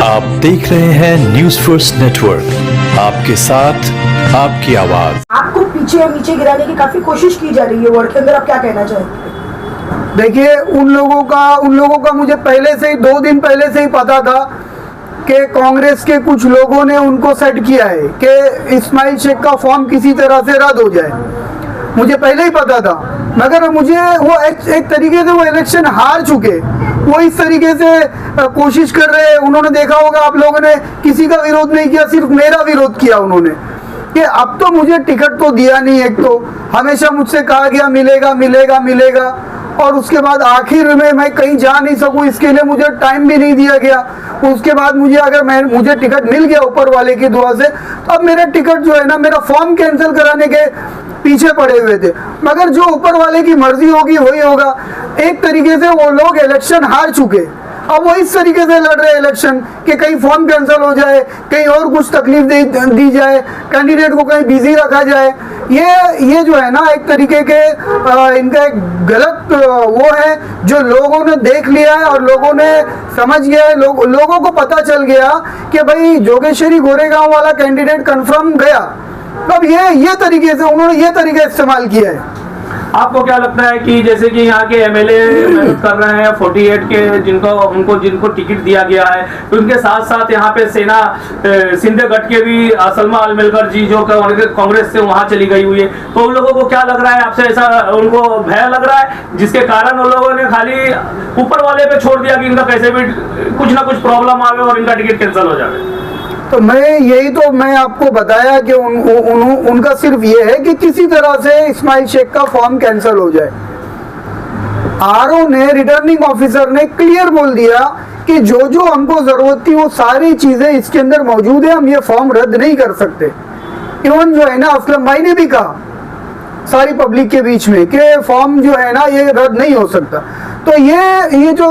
आप देख रहे हैं न्यूज फर्स्ट नेटवर्क, आपके साथ आपकी आवाज। आपको पीछे नीचे गिराने की काफी कोशिश की जा रही है वर्ड के अंदर, आप क्या कहना चाहेंगे? देखिए, उन लोगों का मुझे पहले से ही 2 दिन पहले से ही पता था कि कांग्रेस के कुछ लोगों ने उनको सेट किया है कि इस्माइल शेख का फॉर्म किसी तरह से रद्द हो जाए। मुझे पहले ही पता था, मगर मुझे वो एक तरीके से वो इलेक्शन हार चुके, वो इस तरीके से कोशिश कर रहे हैं। उन्होंने देखा होगा, आप लोगों ने किसी का विरोध नहीं किया, सिर्फ मेरा विरोध किया उन्होंने कि अब तो मुझे टिकट तो दिया नहीं। एक तो हमेशा मुझसे कहा गया मिलेगा मिलेगा मिलेगा, और उसके बाद आखिर में मैं कहीं जा नहीं सकूं, इसके लिए मुझे टाइम भी नहीं दिया गया। उसके बाद मुझे टिकट मिल गया ऊपर वाले की दुआ से, तो अब मेरा टिकट जो है ना, मेरा फॉर्म कैंसिल कराने के पीछे पड़े हुए थे। मगर जो ऊपर वाले की मर्जी होगी वही होगा। एक तरीके से वो लोग इलेक्शन हार चुके, अब वो इस तरीके से लड़ रहे हैं इलेक्शन कि कहीं फॉर्म कैंसिल हो जाए, कहीं और कुछ तकलीफ दी जाए, कैंडिडेट को कहीं बिजी रखा जाए। ये जो है ना, एक तरीके के इनका एक गलत वो है जो लोगों ने देख लिया है और लोगों ने समझ गया है। लोगों को पता चल गया कि भाई जोगेश्वरी गोरेगांव वाला कैंडिडेट कंफर्म गया। अब ये तरीके से उन्होंने ये तरीका इस्तेमाल किया है। आपको क्या लगता है कि जैसे कि यहाँ के एमएलए मेहनत कर रहे हैं 48 के, जिनको टिकट दिया गया है, तो उनके साथ साथ यहाँ पे सेना सिंधे गढ़ के भी सलमा अलमेलकर जी जो कांग्रेस से वहाँ चली गई हुई है, तो उन लोगों को क्या लग रहा है, आपसे ऐसा उनको भय लग रहा है जिसके कारण उन लोगों ने खाली ऊपर वाले पे छोड़ दिया कि इनका कैसे भी कुछ ना कुछ प्रॉब्लम आवे और इनका टिकट कैंसिल हो जाए? तो मैं आपको बताया कि उनका सिर्फ ये है कि किसी तरह से इस्माइल शेख का फॉर्म कैंसिल हो जाए। आरओ ने, रिटर्निंग ऑफिसर ने क्लियर बोल दिया कि जो हमको जरूरत थी वो सारी चीजें इसके अंदर मौजूद है, हम ये फॉर्म रद्द नहीं कर सकते। इवन जो है ना, असलम भाई ने भी कहा सारी पब्लिक के बीच में कि फॉर्म जो है ना ये रद्द नहीं हो सकता। तो ये जो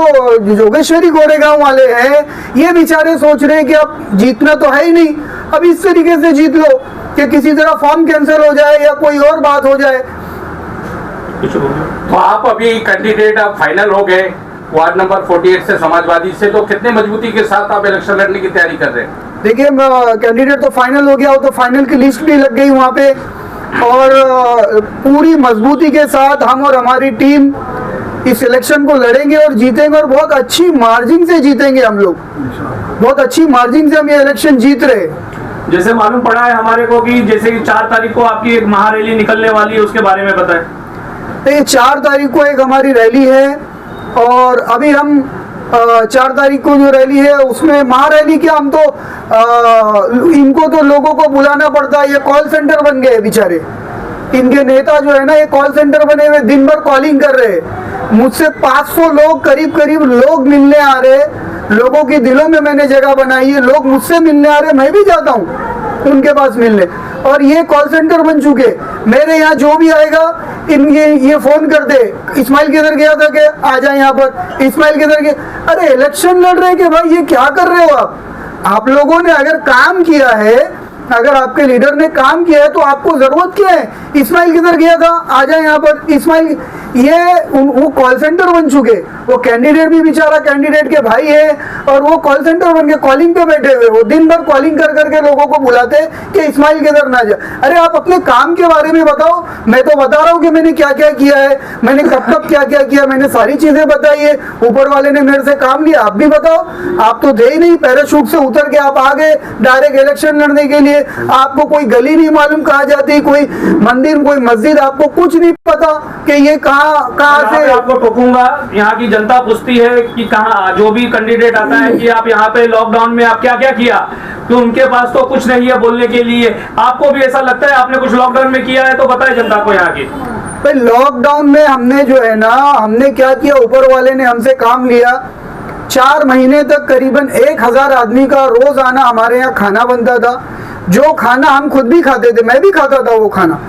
जोगेश्वरी गोरेगांव वाले हैं, ये बेचारे सोच रहे हैं कि अब जीतना तो है ही नहीं, अब इस तरीके से जीत लो कि किसी तरह फॉर्म कैंसिल हो जाए या कोई और बात हो जाए। तो आप अभी कैंडिडेट आप फाइनल हो गए वार्ड नंबर 48 से, समाजवादी से, तो कितने मजबूती के साथ आप इलेक्शन लड़ने की तैयारी कर रहे हैं? देखिए, कैंडिडेट तो फाइनल हो गया, वो तो फाइनल की लिस्ट भी लग गई वहाँ पे, और पूरी मजबूती के साथ हम और हमारी टीम इस इलेक्शन को लड़ेंगे और जीतेंगे, और बहुत अच्छी मार्जिन से जीतेंगे हम लोग। बहुत अच्छी मार्जिन से हम ये इलेक्शन जीत रहे। जैसे मालूम पड़ा है हमारे को कि जैसे कि 4 तारीख को आपकी एक महारैली निकलने वाली है, उसके बारे में बताएं। तो ये 4 तारीख को एक हमारी रैली है, और अभी हम 4 तारीख को जो रैली है उसमें महारैली क्या, हम तो इनको तो लोगों को बुलाना पड़ता है, ये कॉल सेंटर बन गए बेचारे। इनके नेता जो है ना, ये कॉल सेंटर बने हुए, दिन भर कॉलिंग कर रहे हैं। मुझसे 500 लोग करीब लोग मिलने आ रहे, लोगों के दिलों में मैंने जगह बनाई है, लोग मुझसे मिलने आ रहे, मैं भी जाता हूँ उनके पास मिलने, और ये कॉल सेंटर बन चुके। मेरे यहाँ जो भी आएगा ये फोन कर दे, इस्माइल किधर गया था कि आ जाए यहाँ पर, इस्माइल किधर गया। अरे इलेक्शन लड़ रहे हैं कि भाई ये क्या कर रहे हो आप लोगों ने अगर काम किया है, अगर आपके लीडर ने काम किया है तो आपको जरूरत क्या है? इस्माइल किधर गया था, आ जाए यहाँ पर। इस्माइल वो कॉल सेंटर बन चुके, वो कैंडिडेट भी बेचारा कैंडिडेट के भाई है, और वो कॉल सेंटर बन के कॉलिंग पे बैठे हुए, वो दिन भर कॉलिंग कर करके लोगों को बुलाते कि इस्माइल किधर ना जा। अरे आप अपने काम के बारे में बताओ, मैं तो बता रहा हूँ कि मैंने क्या क्या किया है, मैंने कब क्या क्या किया, मैंने सारी चीजें बताई है। ऊपर वाले ने मेरे से काम लिया, आप भी बताओ। आप तो थे ही नहीं, पैराशूट से उतर के आप आ गए डायरेक्ट इलेक्शन लड़ने के लिए। आपको कोई गली नहीं मालूम कहाँ जाती, कोई मंदिर, कोई मस्जिद, आपको कुछ नहीं पता कि ये कहाँ से। आपको टोकूंगा, यहाँ की जनता पूछती है कि कहाँ जो भी कैंडिडेट आता है कि आप यहाँ पे लॉकडाउन में आप क्या क्या किया, तो उनके पास तो कुछ नहीं है बोलने के लिए। आपको भी ऐसा लगता है आपने कुछ लॉकडाउन में किया है, तो बताए जनता को यहाँ की। भाई लॉकडाउन में हमने जो है ना, हमने क्या किया, ऊपर वाले ने हमसे काम लिया। 4 महीने तक करीबन 1000 आदमी का रोज आना हमारे यहाँ खाना बनता था, जो खाना हम खुद भी खाते थे, मैं भी खाता था वो खाना।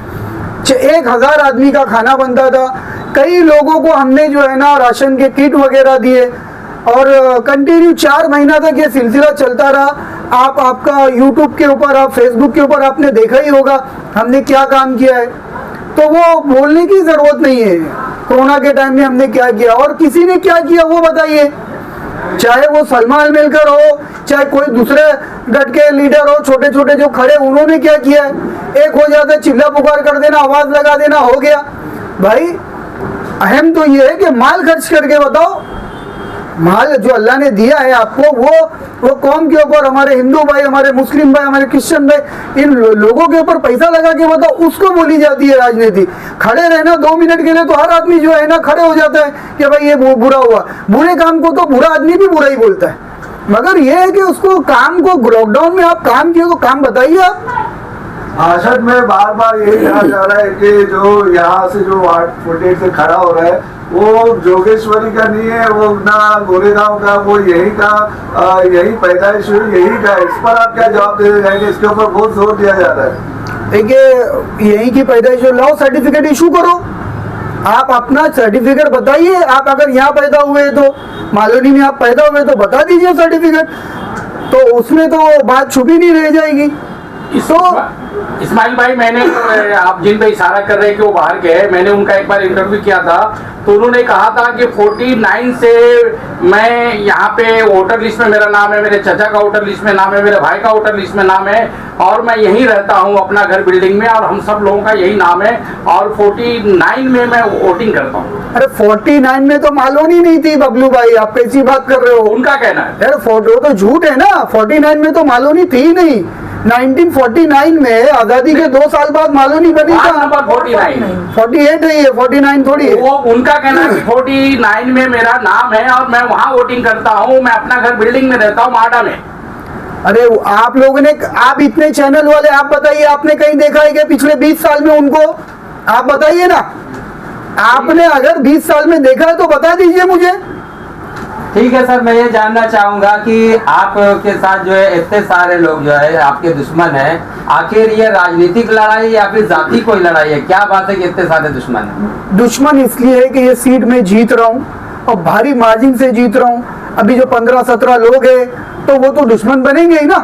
1000 आदमी का खाना बनता था। कई लोगों को हमने जो है ना राशन के किट वगैरह दिए, और कंटिन्यू 4 महीना तक ये सिलसिला चलता रहा। आपका यूट्यूब के ऊपर, आप फेसबुक के ऊपर आपने देखा ही होगा हमने क्या काम किया है, तो वो बोलने की जरूरत नहीं है। कोरोना के टाइम में हमने क्या किया और किसी ने क्या किया वो बताइए। चाहे वो सलमा अलमेलकर हो, चाहे कोई दूसरे गट के लीडर हो, छोटे छोटे जो खड़े, उन्होंने क्या किया है? एक हो जाता है, चिल्ला पुकार कर देना, आवाज लगा देना, हो गया। भाई अहम तो ये है कि माल खर्च करके बताओ, माल जो अल्लाह ने दिया है आपको, वो कौम के ऊपर, हमारे हिंदू भाई, हमारे मुस्लिम भाई, हमारे क्रिश्चियन भाई, इन लोगों के ऊपर पैसा लगा के बताओ, उसको बोली जाती है राजनीति। खड़े रहना 2 मिनट के लिए तो हर आदमी जो है ना खड़े हो जाता है कि भाई ये बुरा हुआ। बुरे काम को तो बुरा आदमी भी बुरा ही बोलता है, मगर ये है कि उसको काम को, लॉकडाउन में आप काम किए तो काम बताइए आप। भाषण में बार बार यही कहा जा रहा है कि जो यहाँ से जो वार्ड 48 से खड़ा हो रहा है वो जोगेश्वरी का नहीं है, वो ना गोरेगांव का, वो यही का, यही पैदाइश हुई, यही का। इस पर आप क्या जवाब देने जाएंगे? इसके ऊपर बहुत जोर दिया जा रहा है। देखिए, यही की पैदाइश हो, लाओ सर्टिफिकेट इशू करो, आप अपना सर्टिफिकेट बताइए। आप अगर यहाँ पैदा हुए तो, मालोनी में आप पैदा हुए तो बता दीजिए सर्टिफिकेट, तो उसमें तो बात छुपी नहीं रह जाएगी। इस्माइल भाई, मैंने आप जिन पे इशारा कर रहे हैं कि वो बाहर गए, मैंने उनका एक बार इंटरव्यू किया था, तो उन्होंने कहा था कि 49 से मैं यहाँ पे वोटर लिस्ट में मेरा नाम है, मेरे चाचा का वोटर लिस्ट में नाम है, मेरे भाई का वोटर लिस्ट में नाम है, और मैं यहीं रहता हूँ अपना घर बिल्डिंग में, और हम सब लोगों का यही नाम है, और 49 में मैं वोटिंग करता हूँ। अरे 49 में तो मालोनी नहीं थी बबलू भाई, आप कैसी बात कर रहे हो? उनका कहना है यार फोटो तो झूठ है ना, 49 में तो मालोनी थी ही नहीं। 1949 में आजादी के 2 साल बाद मालोनी बनी था। नंबर 49 48 है ये, 49 थोड़ी है। वो उनका कहना है कि 49 में मेरा नाम है और मैं वहाँ वोटिंग करता हूँ, मैं अपना घर बिल्डिंग में रहता हूँ माडा में। अरे आप लोगों ने, आप इतने चैनल वाले, आप बताइए, आपने कहीं देखा है कि पिछले 20 साल में उनको? आप बताइए ना, आपने अगर 20 साल में देखा है तो बता दीजिए मुझे। ठीक है सर, मैं ये जानना चाहूंगा कि आपके साथ जो है इतने सारे लोग जो है आपके दुश्मन हैं, आखिर ये राजनीतिक लड़ाई या फिर जाति कोई लड़ाई है? क्या बात है कि इतने सारे दुश्मन हैं? दुश्मन इसलिए है कि ये सीट में जीत रहा हूँ और भारी मार्जिन से जीत रहा हूँ। अभी जो 15-17 लोग हैं तो वो तो दुश्मन बनेंगे ही ना,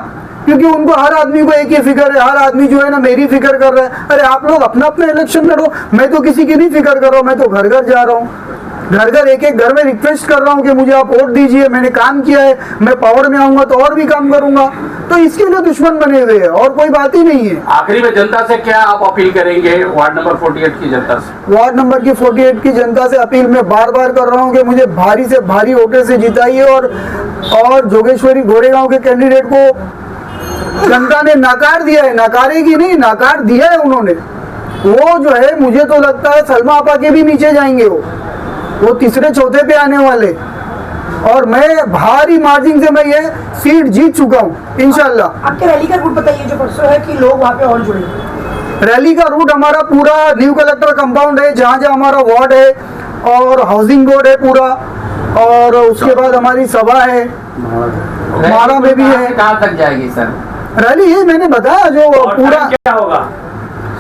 क्योंकि उनको हर आदमी को एक ही फिक्र है, हर आदमी जो है ना मेरी फिक्र कर रहा है। अरे आप लोग अपना अपना इलेक्शन लड़ो, मैं तो किसी की नहीं फिक्र कर रहा हूँ, मैं तो घर घर जा रहा हूँ, घर घर एक एक घर में रिक्वेस्ट कर रहा हूँ कि मुझे आप वोट दीजिए, मैंने काम किया है, मैं पावर में आऊंगा तो और भी काम करूंगा। तो इसके लिए दुश्मन बने हुए हैं और कोई बात ही नहीं है। आखिरी में जनता से क्या आप अपील करेंगे, वार्ड नंबर 48 की जनता से? वार्ड नंबर की 48 की जनता से अपील मैं बार बार कर रहा हूँ कि मुझे भारी से भारी वोटों से जिताइए, और जोगेश्वरी गोरेगांव के कैंडिडेट को जनता ने नकार दिया है, नकारेगी नहीं, नकार दिया है उन्होंने। वो जो है, मुझे तो लगता है सलमा आपा के भी नीचे जाएंगे, वो तीसरे चौथे पे आने वाले, और मैं भारी मार्जिन से मैं ये सीट जीत चुका हूँ इंशाल्लाह। आपके रैली का रूट बताइए जो परसों है, कि लोग वहाँ पे और जुड़े। रैली का रूट हमारा पूरा न्यू कलेक्टर कंपाउंड है, जहाँ जहाँ हमारा वार्ड है, और हाउसिंग बोर्ड है पूरा, और उसके बाद हमारी सभा है, माड़ा में भी है। कहाँ तक जाएगी सर रैली? है मैंने बताया जो पूरा क्या होगा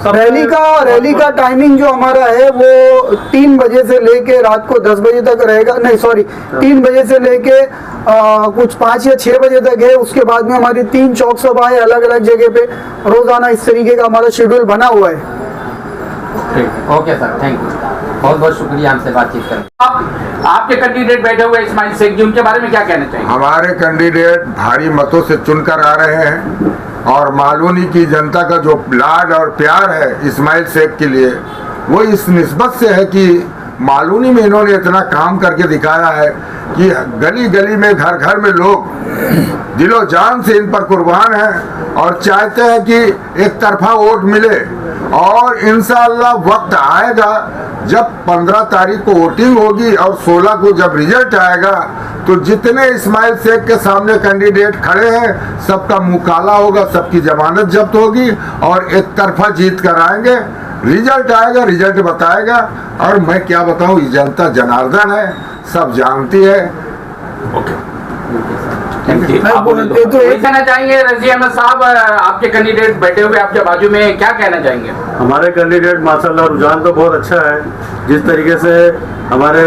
रैली का टाइमिंग जो हमारा है वो 3 बजे से लेके रात को 10 बजे तक रहेगा। नहीं सॉरी, 3 बजे से लेके कुछ 5 या 6 बजे तक है। उसके बाद में हमारी 3 चौक सभाएं अलग अलग जगह पे रोजाना, इस तरीके का हमारा शेड्यूल बना हुआ है। ठीक, ओके सर, थैंक यू, बहुत बहुत शुक्रिया हमसे बातचीत करने। आपके कैंडिडेट बैठे हुए इस्माइल शेख जी, उनके बारे में क्या कहना चाहिए? हमारे कैंडिडेट भारी मतों से चुनकर आ रहे हैं, और मालूनी की जनता का जो लाड और प्यार है इस्माइल शेख के लिए, वो इस निस्बत से है कि मालूनी में इन्होंने इतना काम करके दिखाया है कि गली गली में, घर घर में लोग दिलो जान से इन पर कुर्बान हैं और चाहते हैं कि एक तरफा वोट मिले। और इंशाअल्लाह वक्त आएगा जब 15 तारीख को वोटिंग होगी और 16 को जब रिजल्ट आएगा, तो जितने इस्माइल शेख के सामने कैंडिडेट खड़े हैं सबका मुंह काला होगा, सबकी जमानत जब्त होगी और एक तरफा जीत कर आएंगे। रिजल्ट आएगा, रिजल्ट बताएगा, और मैं क्या बताऊं, जनता जनार्दन है, सब जानती है। कहना चाहेंगे रजी अहमद साहब, आपके कैंडिडेट बैठे हुए आपके बाजू में, क्या कहना चाहेंगे? हमारे कैंडिडेट माशाल्लाह रुझान तो बहुत अच्छा है। जिस तरीके से हमारे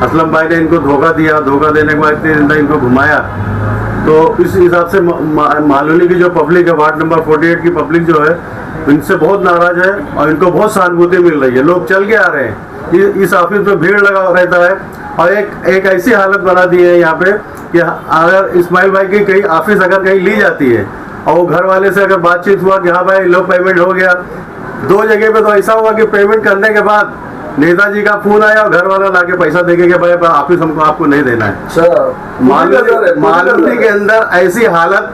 असलम भाई ने इनको धोखा दिया, धोखा देने के बाद इतनी दिन तक इनको घुमाया, तो इस हिसाब से मालूनी की जो पब्लिक है, वार्ड नंबर 48 की पब्लिक जो है, इनसे बहुत नाराज है और इनको बहुत सहानुभूति मिल रही है। लोग चल के आ रहे हैं, इस ऑफिस में भीड़ लगा रहता है। और एक ऐसी हालत बना दी है यहाँ पे कि अगर इस्माइल भाई की कहीं ऑफिस अगर कहीं ली जाती है और वो घर वाले से अगर बातचीत हुआ कि हाँ भाई लो पेमेंट हो गया, 2 जगह पे तो ऐसा हुआ कि पेमेंट करने के बाद नेताजी का फोन आया और घर वाला लाके पैसा देके कि भाई ऑफिस हमको आपको नहीं देना है। मालूनी के अंदर ऐसी हालत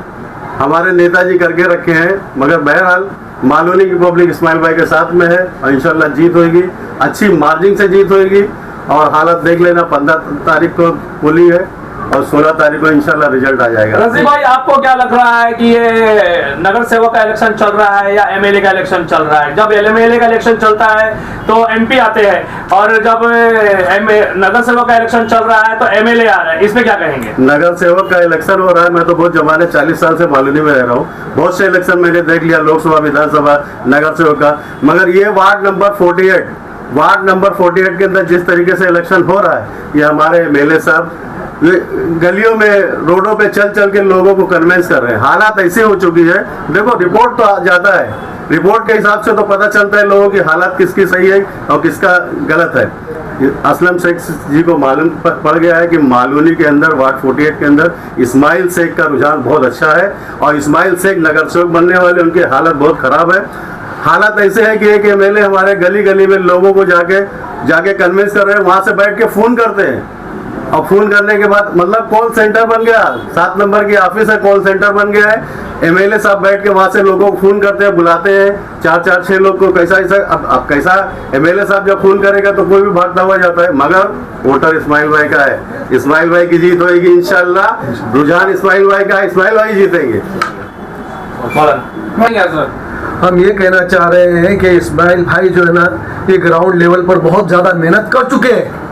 हमारे नेताजी करके रखे हैं, मगर बहरहाल मालूनी की पब्लिक इस्माइल भाई के साथ में है और इंशाल्लाह जीत होगी, अच्छी मार्जिन से जीत होगी। और हालत देख लेना, 15 तारीख को पुली है और 16 तारीख को इंशाल्लाह रिजल्ट आ जाएगा। रंजी भाई, आपको क्या लग रहा है कि ये नगर सेवक का इलेक्शन चल रहा है या एमएलए का इलेक्शन चल रहा है? जब एमएलए का इलेक्शन चलता है तो एमपी आते हैं और जब नगर सेवक का इलेक्शन चल रहा है तो एमएलए आ रहा है, इसमें क्या कहेंगे? नगर सेवक का इलेक्शन हो रहा है, मैं तो बहुत जमाने 40 साल से मालूनी में रह रहा हूँ, बहुत से इलेक्शन मैंने देख लिया, लोकसभा विधानसभा नगर सेवक का। मगर ये वार्ड नंबर 48 के अंदर जिस तरीके से इलेक्शन हो रहा है, ये हमारे एमएलए साहब गलियों में रोडों पे चल के लोगों को कन्विंस कर रहे हैं। हालात ऐसे हो चुकी है, देखो रिपोर्ट तो आ जाता है, रिपोर्ट के हिसाब से तो पता चलता है लोगों की हालात किसकी सही है और किसका गलत है। असलम शेख जी को मालूम पड़ गया है कि मालूनी के अंदर वार्ड 48 के अंदर इस्माइल शेख का रुझान बहुत अच्छा है और इस्माइल शेख नगर सेवक बनने वाले, उनकी हालत बहुत खराब है। हालत ऐसे है कि एक एमएलए हमारे गली में लोगों को जाके कन्विंस कर रहे हैं, वहां से बैठ के फोन करते हैं और फोन करने के बाद मतलब कॉल सेंटर बन गया, 7 नंबर की ऑफिस है, कॉल सेंटर बन गया है। एमएलए साहब बैठ के वहां से लोगों को फोन करते हैं, बुलाते हैं 4-6 लोग को, कैसा अब कैसा एमएलए साहब जब फोन करेगा तो कोई भी भागता हुआ जाता है। मगर वोटर इस्माइल भाई का है, इस्माइल भाई की जीत होगी इंशाल्लाह, रुझान इस्माइल भाई का है, इस्माइल भाई जीतेंगे। हम ये कहना चाह रहे हैं कि इस्माइल भाई जो है ना, ये ग्राउंड लेवल पर बहुत ज्यादा मेहनत कर चुके हैं।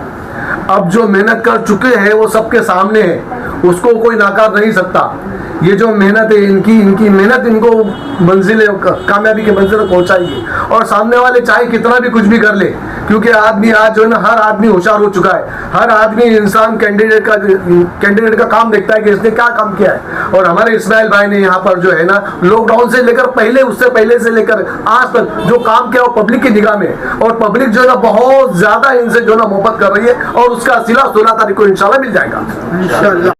अब जो मेहनत कर चुके हैं वो सबके सामने है, उसको कोई नाकार नहीं सकता। ये जो मेहनत है इनकी मेहनत इनको कामयाबी के मंजिल तक पहुंचाएगी। और सामने वाले चाहे कितना भी कुछ भी कर ले, क्योंकि आदमी आज जो है ना, हर आदमी होशियार हो चुका है, हर आदमी इंसान कैंडिडेट का काम देखता है कि इसने क्या काम किया है। और हमारे इस्माइल भाई ने यहाँ पर जो है ना, लॉकडाउन से लेकर उससे पहले से लेकर आज तक जो काम किया वो पब्लिक की निगाह में, और पब्लिक जो है ना बहुत ज्यादा इनसे जो है ना मोहब्बत कर रही है और उसका सिला 16 तारीख को इंशाल्लाह मिल जाएगा।